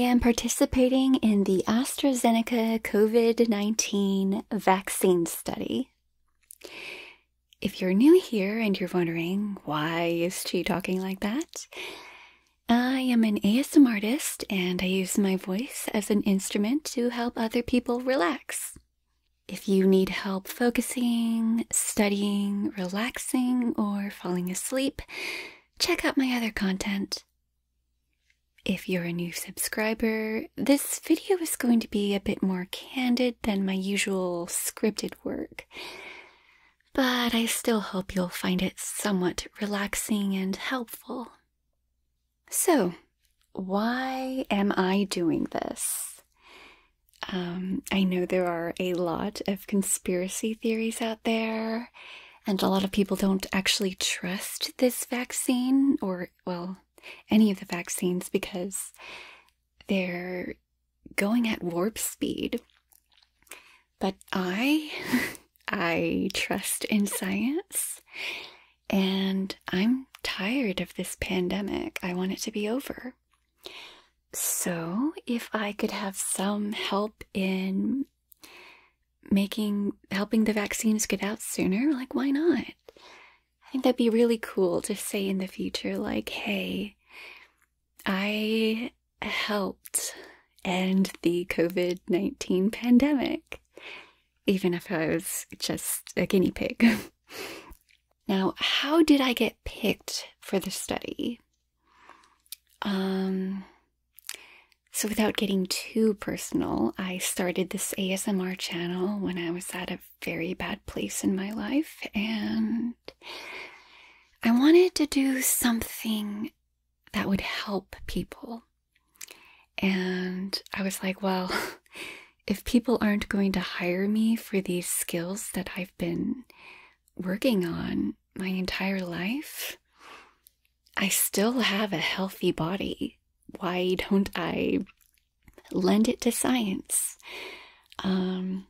am participating in the AstraZeneca COVID-19 vaccine study. If you're new here and you're wondering, why is she talking like that? I am an ASMRtist and I use my voice as an instrument to help other people relax. If you need help focusing, studying, relaxing, or falling asleep, check out my other content. If you're a new subscriber, this video is going to be a bit more candid than my usual scripted work, but I still hope you'll find it somewhat relaxing and helpful. So, why am I doing this? I know there are a lot of conspiracy theories out there, and a lot of people don't actually trust this vaccine, or, well, any of the vaccines, because they're going at warp speed. But I trust in science, and I'm tired of this pandemic. I want it to be over. So, if I could have some help in helping the vaccines get out sooner, like, why not? I think that'd be really cool to say in the future, like, hey, I helped end the COVID-19 pandemic, even if I was just a guinea pig. Now, how did I get picked for the study? So without getting too personal, I started this ASMR channel when I was at a very bad place in my life, and I wanted to do something that would help people. And I was like, well, if people aren't going to hire me for these skills that I've been working on my entire life, I still have a healthy body. Why don't I lend it to science? I'm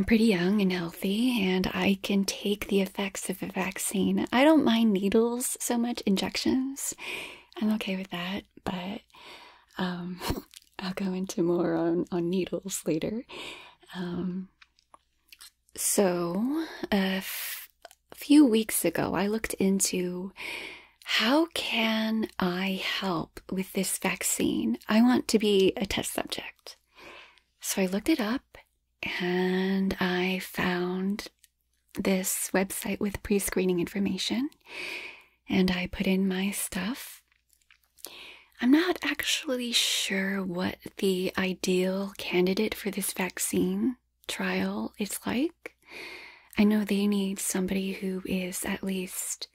pretty young and healthy, and I can take the effects of a vaccine. I don't mind needles so much, injections. I'm okay with that, but I'll go into more on needles later. So a few weeks ago, I looked into how can I help with this vaccine? I want to be a test subject. So I looked it up and I found this website with pre-screening information, and I put in my stuff. I'm not actually sure what the ideal candidate for this vaccine trial is like. I know they need somebody who is at least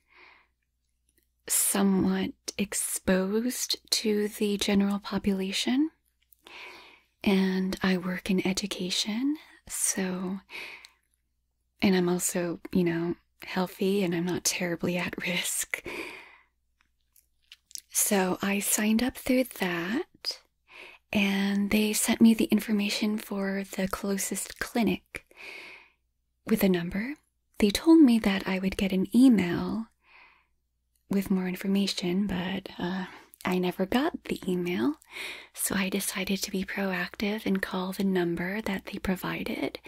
somewhat exposed to the general population, and I work in education, so, and I'm also, healthy, and I'm not terribly at risk. So I signed up through that, and they sent me the information for the closest clinic with a number. They told me that I would get an email with more information, but I never got the email, so I decided to be proactive and call the number that they provided,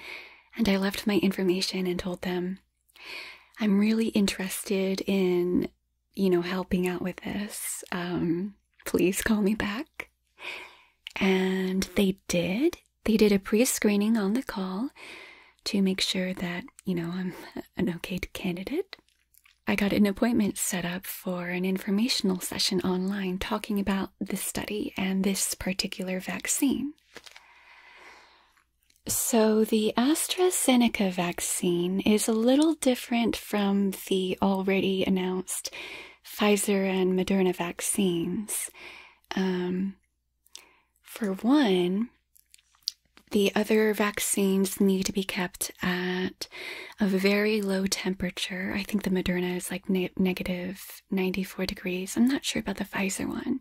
and I left my information and told them, I'm really interested in, helping out with this. Please call me back. And they did. They did a pre-screening on the call to make sure that, I'm an okay candidate. I got an appointment set up for an informational session online talking about this study and this particular vaccine. So the AstraZeneca vaccine is a little different from the already announced Pfizer and Moderna vaccines. For one, the other vaccines need to be kept at a very low temperature. I think the Moderna is like negative 94 degrees. I'm not sure about the Pfizer one.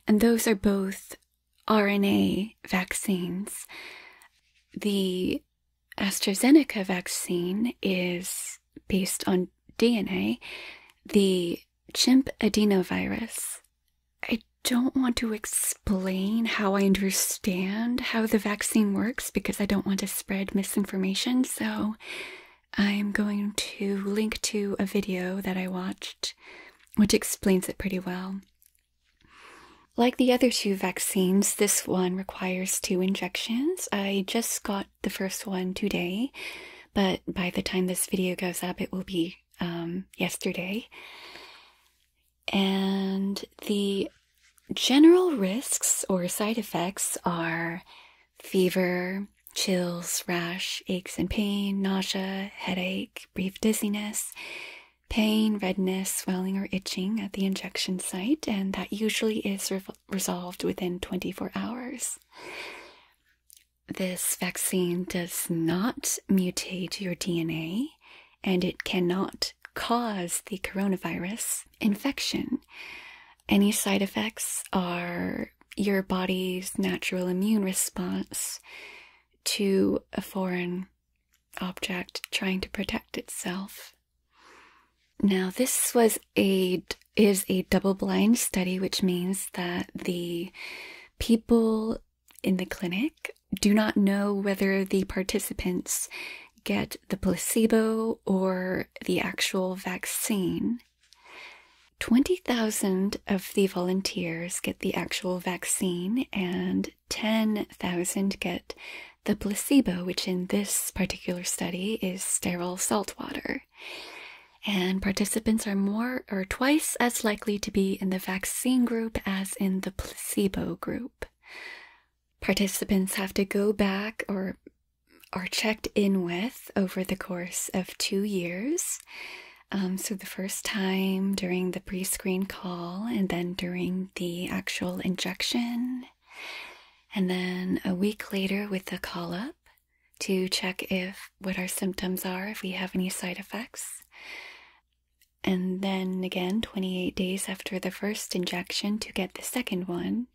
And those are both RNA vaccines. The AstraZeneca vaccine is based on DNA. The chimp adenovirus, I don't want to explain how I understand how the vaccine works because I don't want to spread misinformation, so I'm going to link to a video that I watched which explains it pretty well. Like the other two vaccines, this one requires 2 injections. I just got the first one today, but by the time this video goes up, it will be yesterday. And the general risks or side effects are fever, chills, rash, aches and pain, nausea, headache, brief dizziness, pain, redness, swelling, or itching at the injection site, and that usually is resolved within 24 hours. This vaccine does not mutate your DNA, and it cannot cause the coronavirus infection. Any side effects are your body's natural immune response to a foreign object trying to protect itself. Now, this is a double-blind study, which means that the people in the clinic do not know whether the participants get the placebo or the actual vaccine. 20,000 of the volunteers get the actual vaccine and 10,000 get the placebo, which in this particular study is sterile salt water. And participants are twice as likely to be in the vaccine group as in the placebo group. Participants have to go back or are checked in with over the course of 2 years. So the first time during the pre-screen call, and then during the actual injection, and then a week later with the call-up to check what our symptoms are, if we have any side effects. And then again, 28 days after the first injection to get the second one.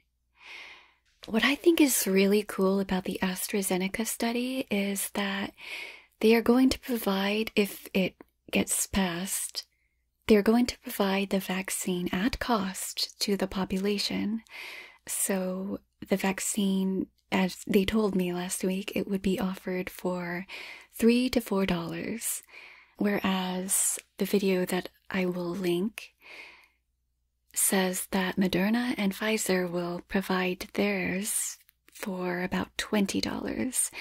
What I think is really cool about the AstraZeneca study is that they are going to provide, if it gets passed, they're going to provide the vaccine at cost to the population. So the vaccine, as they told me last week, it would be offered for $3 to $4. Whereas the video that I will link says that Moderna and Pfizer will provide theirs for about $20.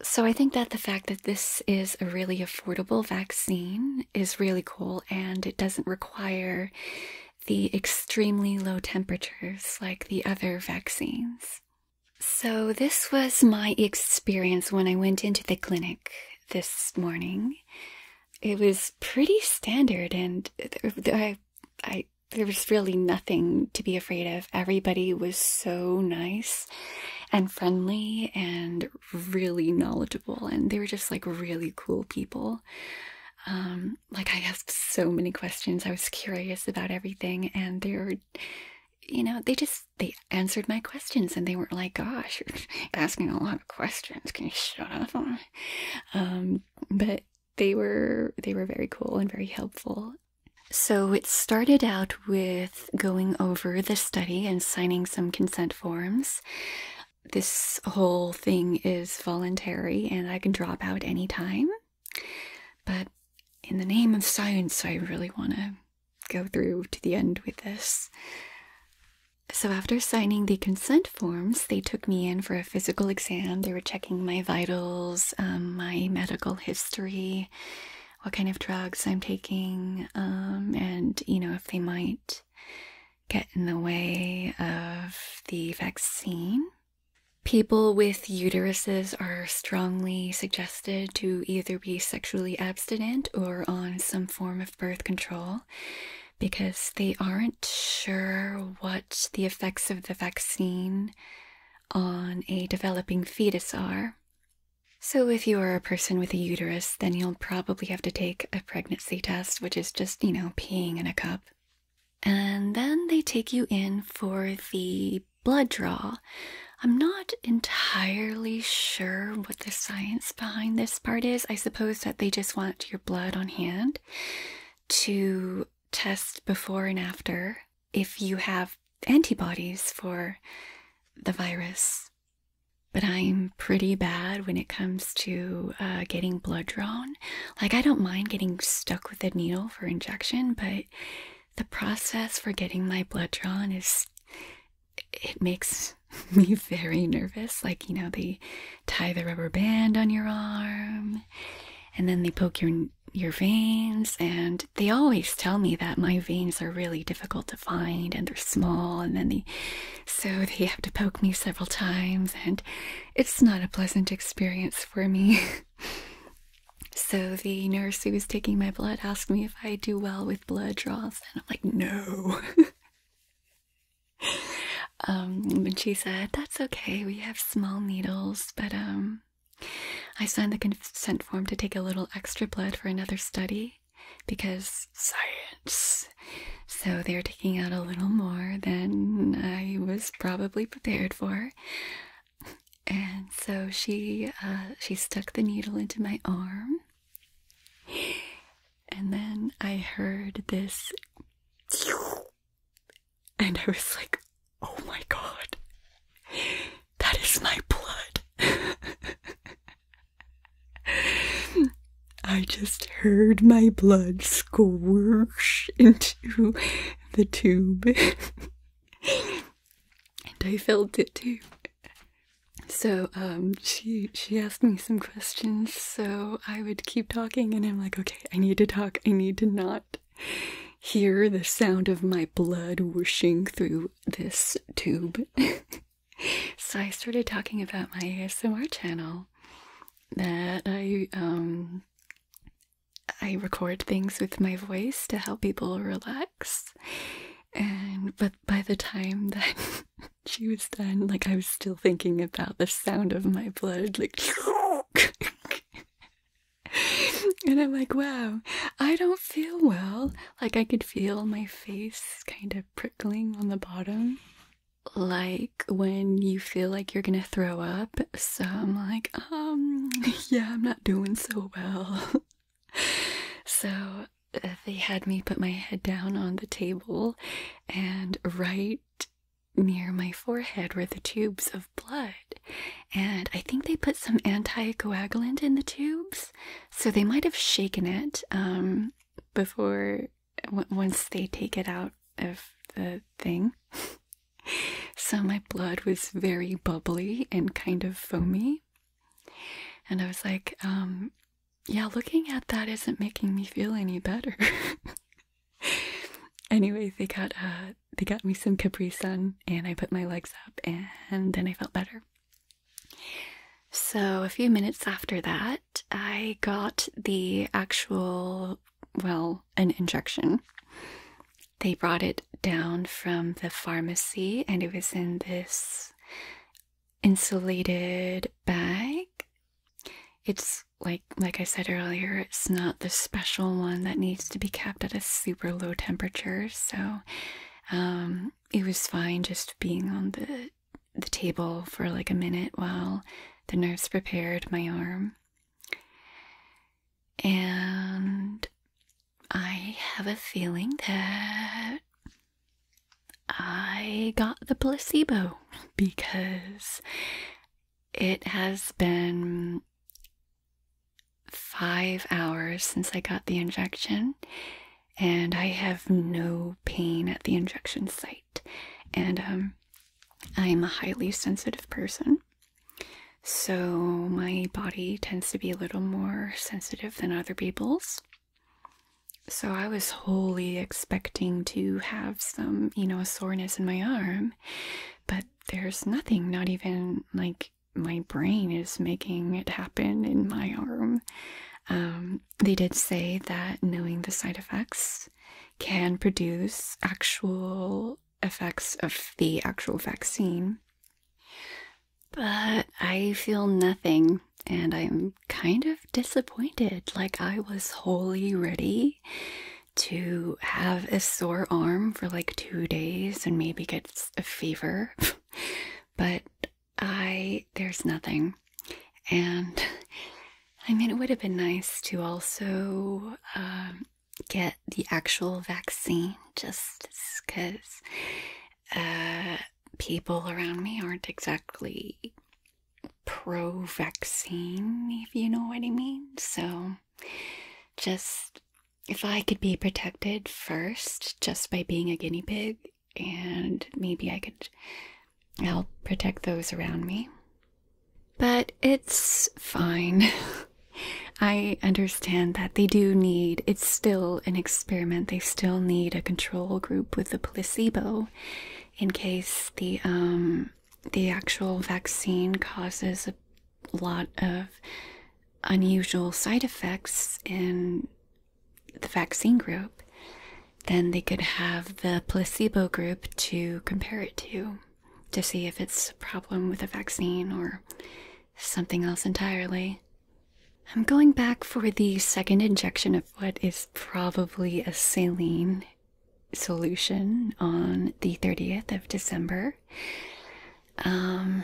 So I think that the fact that this is a really affordable vaccine is really cool, and it doesn't require the extremely low temperatures like the other vaccines. So this was my experience when I went into the clinic this morning. It was pretty standard, and there was really nothing to be afraid of. Everybody was so nice and friendly and really knowledgeable, and they were just like really cool people. Like, I asked so many questions. I was curious about everything, and they were, they answered my questions, and they weren't like, gosh, you're asking a lot of questions. Can you shut up? But they were very cool and very helpful. So it started out with going over the study and signing some consent forms. This whole thing is voluntary, and I can drop out anytime. But in the name of science, I really want to go through to the end with this. So after signing the consent forms, they took me in for a physical exam. They were checking my vitals, my medical history, what kind of drugs I'm taking, and, if they might get in the way of the vaccine. People with uteruses are strongly suggested to either be sexually abstinent or on some form of birth control, because they aren't sure what the effects of the vaccine on a developing fetus are. So if you are a person with a uterus, then you'll probably have to take a pregnancy test, which is just, peeing in a cup. And then they take you in for the blood draw. I'm not entirely sure what the science behind this part is. I suppose that they just want your blood on hand to test before and after if you have antibodies for the virus. But I'm pretty bad when it comes to getting blood drawn. Like, I don't mind getting stuck with a needle for injection, but the process for getting my blood drawn it makes me very nervous. Like, you know, they tie the rubber band on your arm, and then they poke your veins, and they always tell me that my veins are really difficult to find and they're small, and then so they have to poke me several times, and it's not a pleasant experience for me. So the nurse who was taking my blood asked me if I do well with blood draws, and I'm like, no. And she said, that's okay, we have small needles, but I signed the consent form to take a little extra blood for another study because science. So they're taking out a little more than I was probably prepared for. And so she stuck the needle into my arm. And then I heard this, and I was like, oh my God, that is my blood. I just heard my blood squish into the tube. And I felt it too. So she asked me some questions, so I would keep talking, and I'm like, okay, I need to talk. I need to not hear the sound of my blood whooshing through this tube. So I started talking about my ASMR channel, that I record things with my voice to help people relax. But by the time that she was done, like, I was still thinking about the sound of my blood, like, and I'm like, wow, I don't feel well. Like, I could feel my face kind of prickling on the bottom, like when you feel like you're gonna throw up. So I'm like, yeah, I'm not doing so well. So they had me put my head down on the table, and right near my forehead were the tubes of blood. And I think they put some anticoagulant in the tubes, so they might have shaken it once they take it out of the thing. So my blood was very bubbly and kind of foamy. And I was like, yeah, looking at that isn't making me feel any better. Anyway, they got me some Capri Sun, and I put my legs up, and then I felt better. So a few minutes after that, I got the actual, an injection. They brought it down from the pharmacy, and it was in this insulated bag. It's like I said earlier, it's not the special one that needs to be kept at a super low temperature. So it was fine just being on the table for like a minute while the nurse prepared my arm. And I have a feeling that I got the placebo, because it has been 5 hours since I got the injection, and I have no pain at the injection site. And I'm a highly sensitive person, so my body tends to be a little more sensitive than other people's. So I was wholly expecting to have some, a soreness in my arm, but there's nothing, not even like my brain is making it happen in my arm. They did say that knowing the side effects can produce actual effects of the actual vaccine. But I feel nothing, and I'm kind of disappointed. Like, I was wholly ready to have a sore arm for like 2 days and maybe get a fever, but there's nothing. And I mean, it would have been nice to also get the actual vaccine, just because people around me aren't exactly pro-vaccine, if you know what I mean. So just if I could be protected first just by being a guinea pig, and maybe I could help protect those around me. But it's fine. I understand that they do need, it's still an experiment, they still need a control group with a placebo in case the actual vaccine causes a lot of unusual side effects in the vaccine group. Then they could have the placebo group to compare it to see if it's a problem with the vaccine or something else entirely. I'm going back for the second injection of what is probably a saline solution on the 30th of December. I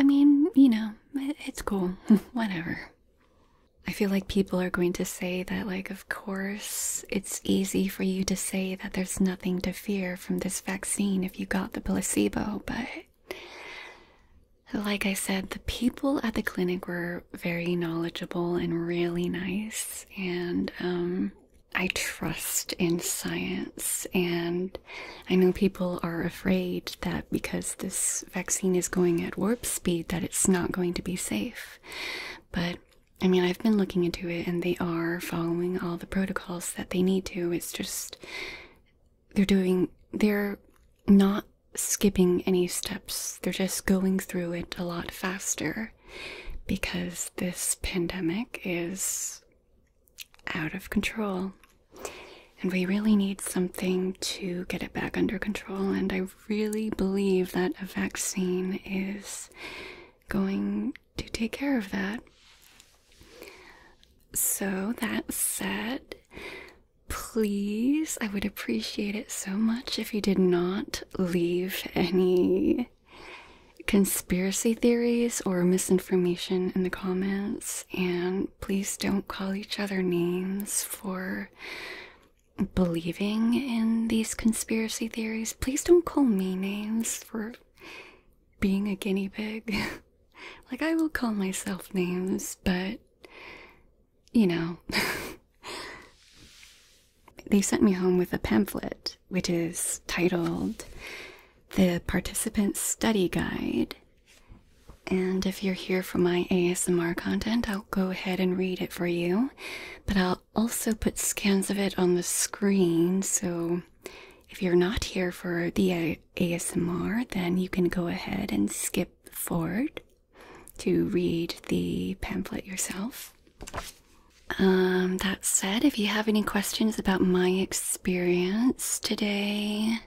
mean, you know, it's cool. Whatever. I feel like people are going to say that, like, of course, it's easy for you to say that there's nothing to fear from this vaccine if you got the placebo, but like I said, the people at the clinic were very knowledgeable and really nice, and I trust in science, and I know people are afraid that because this vaccine is going at warp speed that it's not going to be safe. But I mean, I've been looking into it, and they are following all the protocols that they need to. It's just they're not skipping any steps. They're just going through it a lot faster because this pandemic is out of control. And we really need something to get it back under control. And I really believe that a vaccine is going to take care of that. So that said, please, I would appreciate it so much if you did not leave any conspiracy theories or misinformation in the comments. And please don't call each other names for believing in these conspiracy theories. Please don't call me names for being a guinea pig. Like, I will call myself names, but you know. They sent me home with a pamphlet, which is titled The Participant Study Guide. And if you're here for my ASMR content, I'll go ahead and read it for you. But I'll also put scans of it on the screen, so if you're not here for the ASMR, then you can go ahead and skip forward to read the pamphlet yourself. That said, if you have any questions about my experience today,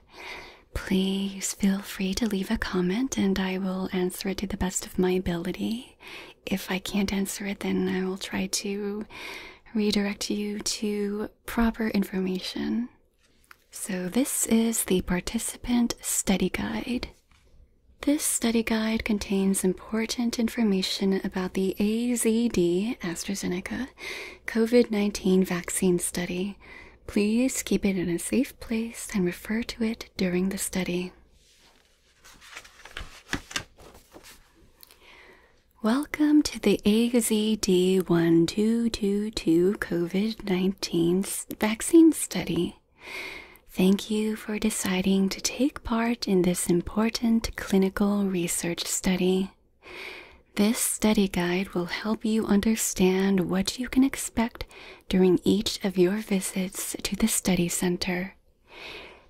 please feel free to leave a comment and I will answer it to the best of my ability. If I can't answer it, then I will try to redirect you to proper information. So this is the Participant Study Guide. This study guide contains important information about the AstraZeneca COVID-19 vaccine study. Please keep it in a safe place and refer to it during the study. Welcome to the AZD1222 COVID-19 vaccine study. Thank you for deciding to take part in this important clinical research study. This study guide will help you understand what you can expect during each of your visits to the study center.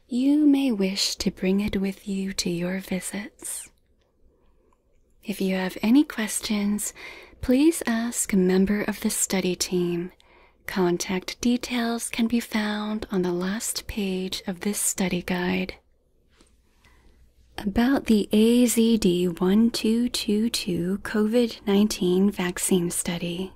You may wish to bring it with you to your visits. If you have any questions, please ask a member of the study team. Contact details can be found on the last page of this study guide. About the AZD1222 COVID-19 vaccine study.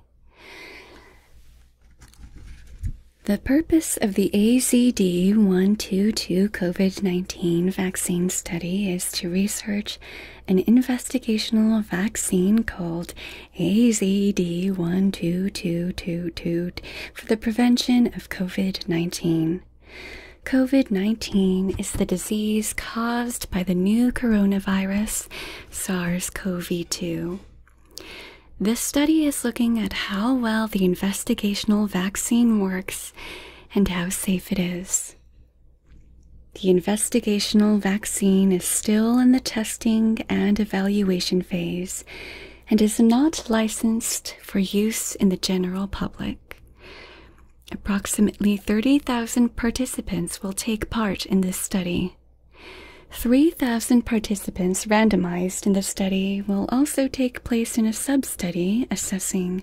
The purpose of the AZD1222 COVID-19 vaccine study is to research an investigational vaccine called AZD1222 for the prevention of COVID-19. COVID-19 is the disease caused by the new coronavirus, SARS-CoV-2. This study is looking at how well the investigational vaccine works and how safe it is. The investigational vaccine is still in the testing and evaluation phase and is not licensed for use in the general public. Approximately 30,000 participants will take part in this study. 3,000 participants randomized in the study will also take place in a sub-study assessing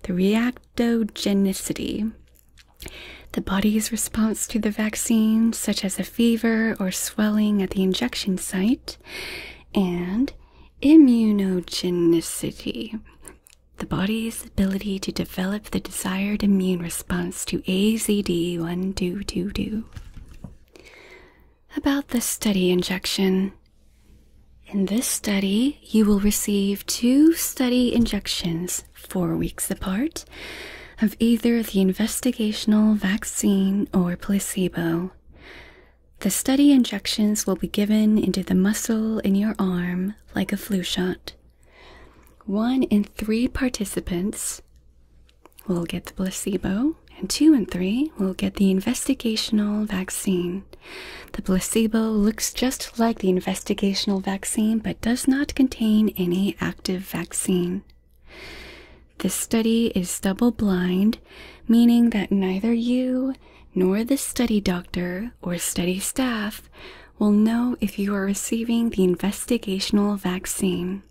the reactogenicity, the body's response to the vaccine, such as a fever or swelling at the injection site, and immunogenicity, the body's ability to develop the desired immune response to AZD1222. About the study injection. In this study, you will receive 2 study injections 4 weeks apart of either the investigational vaccine or placebo. The study injections will be given into the muscle in your arm like a flu shot. 1 in 3 participants will get the placebo, and 2 in 3 will get the investigational vaccine. The placebo looks just like the investigational vaccine but does not contain any active vaccine. This study is double-blind, meaning that neither you nor the study doctor or study staff will know if you are receiving the investigational vaccine.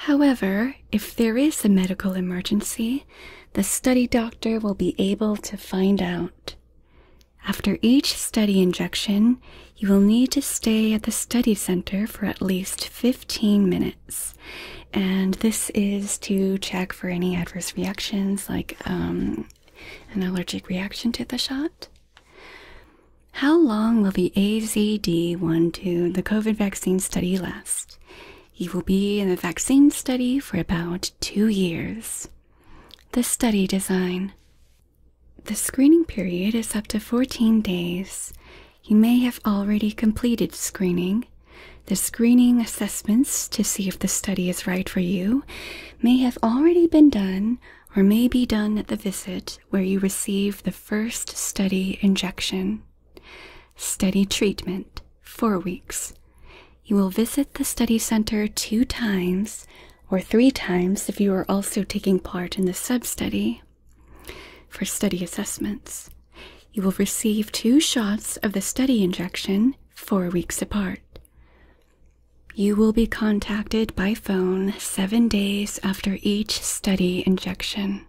However, if there is a medical emergency, the study doctor will be able to find out. After each study injection, you will need to stay at the study center for at least 15 minutes. And this is to check for any adverse reactions like an allergic reaction to the shot. How long will the AZD12, the COVID vaccine study, last? You will be in the vaccine study for about 2 years. The study design. The screening period is up to 14 days. You may have already completed screening. The screening assessments to see if the study is right for you may have already been done or may be done at the visit where you receive the first study injection. Study treatment, 4 weeks. You will visit the study center 2 times or 3 times if you are also taking part in the sub-study. For study assessments, you will receive 2 shots of the study injection 4 weeks apart. You will be contacted by phone 7 days after each study injection.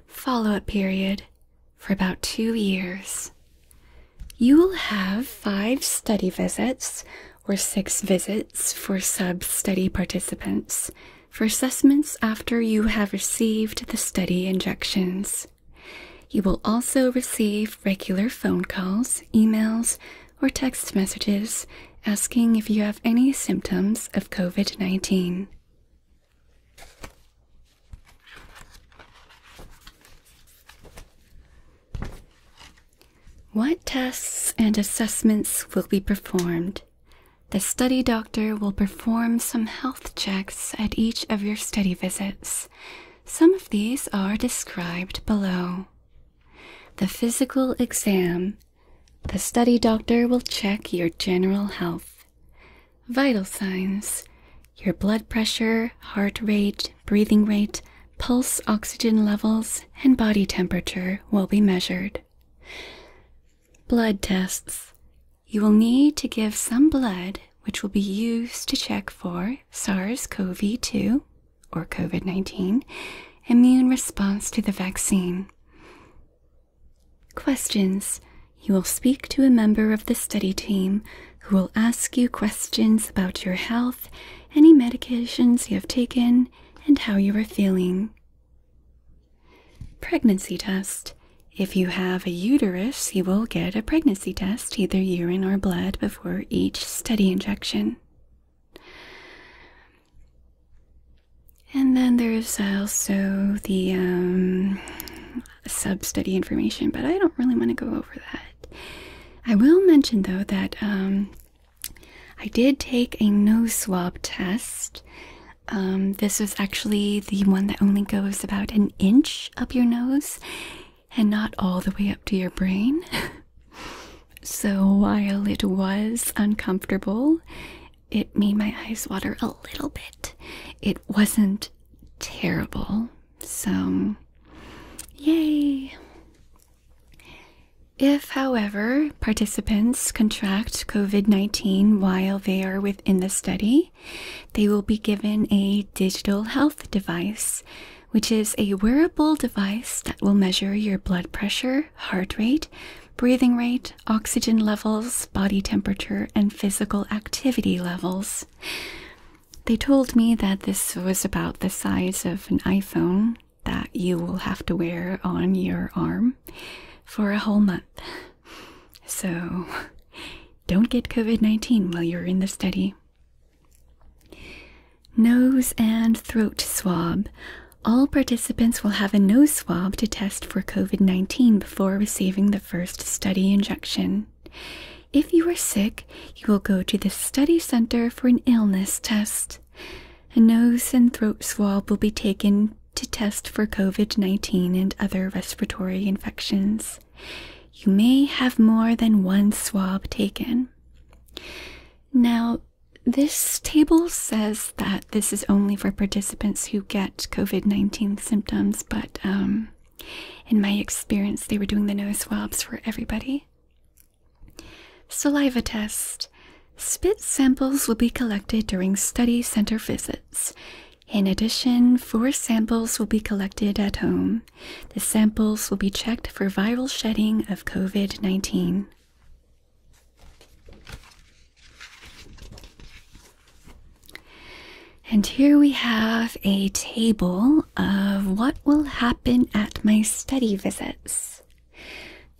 Follow-up period for about 2 years. You will have 5 study visits or 6 visits for sub-study participants for assessments after you have received the study injections. You will also receive regular phone calls, emails, or text messages asking if you have any symptoms of COVID-19. What tests and assessments will be performed? The study doctor will perform some health checks at each of your study visits. Some of these are described below. The physical exam. The study doctor will check your general health. Vital signs. Your blood pressure, heart rate, breathing rate, pulse oxygen levels, and body temperature will be measured. Blood tests. You will need to give some blood, which will be used to check for SARS-CoV-2 or COVID-19 immune response to the vaccine. Questions. You will speak to a member of the study team who will ask you questions about your health, any medications you have taken, and how you are feeling. Pregnancy test. If you have a uterus, you will get a pregnancy test, either urine or blood, before each study injection. And then there's also the sub-study information, but I don't really want to go over that. I will mention, though, that I did take a nose swab test. This was actually the one that only goes about an inch up your nose and not all the way up to your brain. So while it was uncomfortable, it made my eyes water a little bit. It wasn't terrible, so yay! If, however, participants contract COVID-19 while they are within the study, they will be given a digital health device, which is a wearable device that will measure your blood pressure, heart rate, breathing rate, oxygen levels, body temperature, and physical activity levels. They told me that this was about the size of an iPhone that you will have to wear on your arm for a whole month. So don't get COVID-19 while you're in the study. Nose and throat swab. All participants will have a nose swab to test for COVID-19 before receiving the first study injection. If you are sick, you will go to the study center for an illness test. A nose and throat swab will be taken to test for COVID-19 and other respiratory infections. You may have more than one swab taken. Now, this table says that this is only for participants who get COVID-19 symptoms, but in my experience, they were doing the nose swabs for everybody. Saliva test. Spit samples will be collected during study center visits. In addition, 4 samples will be collected at home. The samples will be checked for viral shedding of COVID-19. And here we have a table of what will happen at my study visits.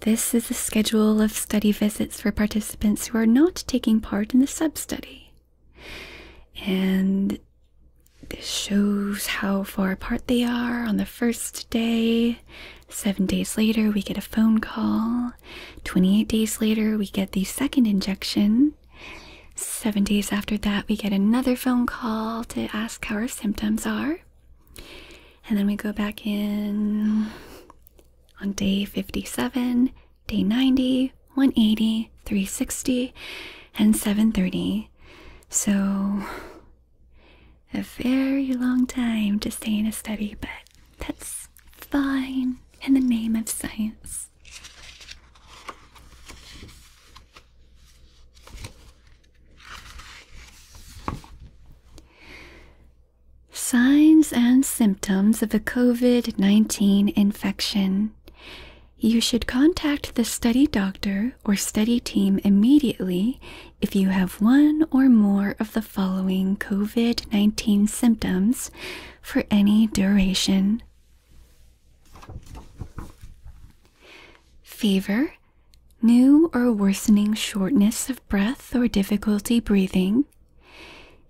This is a schedule of study visits for participants who are not taking part in the sub-study. And this shows how far apart they are on the first day. 7 days later, we get a phone call. 28 days later, we get the second injection. 7 days after that, we get another phone call to ask how our symptoms are. And then we go back in on day 57, day 90, 180, 360, and 730. So a very long time to stay in a study, but that's fine in the name of science. Signs and symptoms of a COVID-19 infection. You should contact the study doctor or study team immediately if you have one or more of the following COVID-19 symptoms for any duration. Fever, new or worsening shortness of breath or difficulty breathing.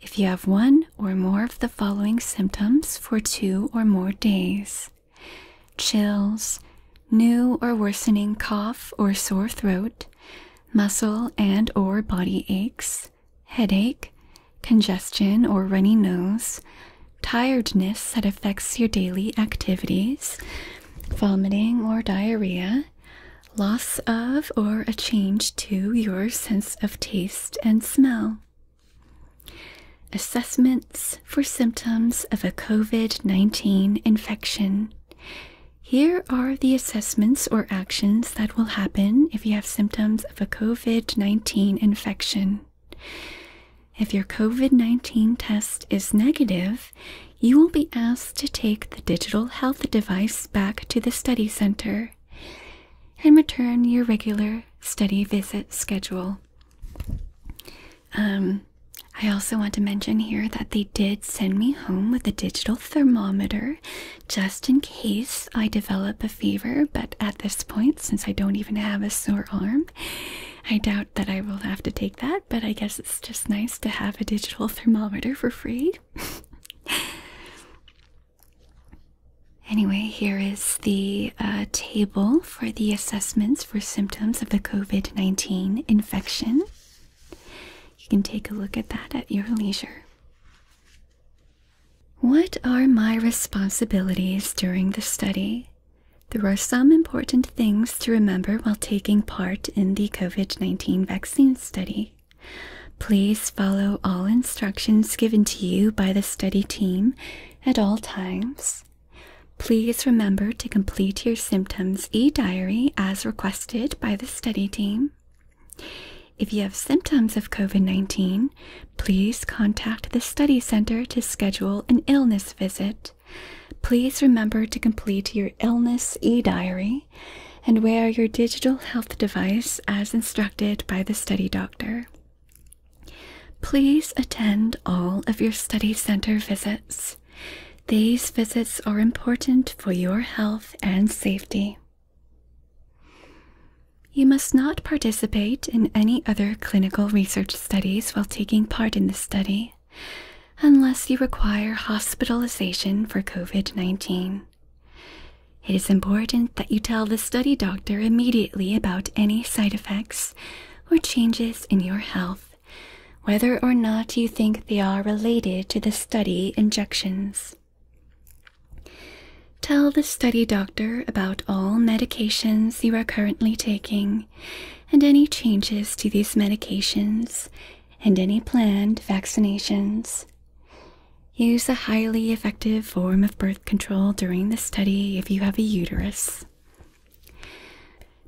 If you have one or more of the following symptoms for 2 or more days. Chills, new or worsening cough or sore throat, muscle and or body aches, headache, congestion or runny nose, tiredness that affects your daily activities, vomiting or diarrhea, loss of or a change to your sense of taste and smell. Assessments for symptoms of a COVID-19 infection. Here are the assessments or actions that will happen if you have symptoms of a COVID-19 infection. If your COVID-19 test is negative, you will be asked to take the digital health device back to the study center and return your regular study visit schedule. I also want to mention here that they did send me home with a digital thermometer just in case I develop a fever, but at this point, since I don't even have a sore arm, I doubt that I will have to take that, but I guess it's just nice to have a digital thermometer for free. Anyway, here is the table for the assessments for symptoms of the COVID-19 infection. You can take a look at that at your leisure. What are my responsibilities during the study? There are some important things to remember while taking part in the COVID-19 vaccine study. Please follow all instructions given to you by the study team at all times. Please remember to complete your symptoms e-diary as requested by the study team. If you have symptoms of COVID-19, please contact the study center to schedule an illness visit. Please remember to complete your illness e-diary and wear your digital health device as instructed by the study doctor. Please attend all of your study center visits. These visits are important for your health and safety. You must not participate in any other clinical research studies while taking part in the study, unless you require hospitalization for COVID-19. It is important that you tell the study doctor immediately about any side effects or changes in your health, whether or not you think they are related to the study injections. Tell the study doctor about all medications you are currently taking and any changes to these medications and any planned vaccinations. Use a highly effective form of birth control during the study if you have a uterus.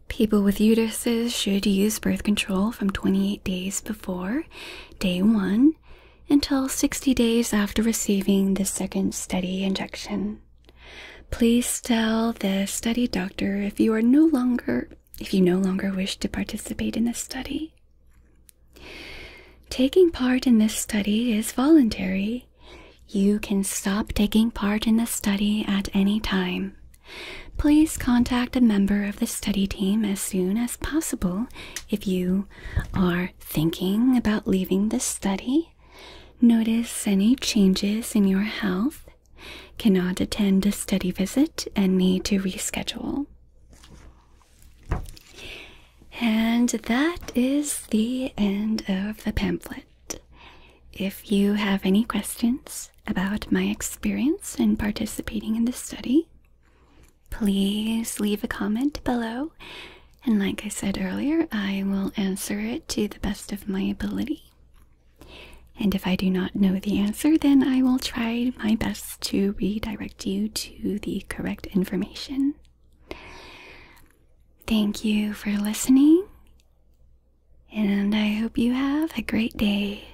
People with uteruses should use birth control from 28 days before day 1 until 60 days after receiving the second study injection. Please tell the study doctor if you no longer wish to participate in the study. Taking part in this study is voluntary. You can stop taking part in the study at any time. Please contact a member of the study team as soon as possible if you are thinking about leaving the study, notice any changes in your health, cannot attend a study visit, and need to reschedule. And that is the end of the pamphlet. If you have any questions about my experience in participating in this study, please leave a comment below, and like I said earlier, I will answer it to the best of my ability. And if I do not know the answer, then I will try my best to redirect you to the correct information. Thank you for listening, and I hope you have a great day.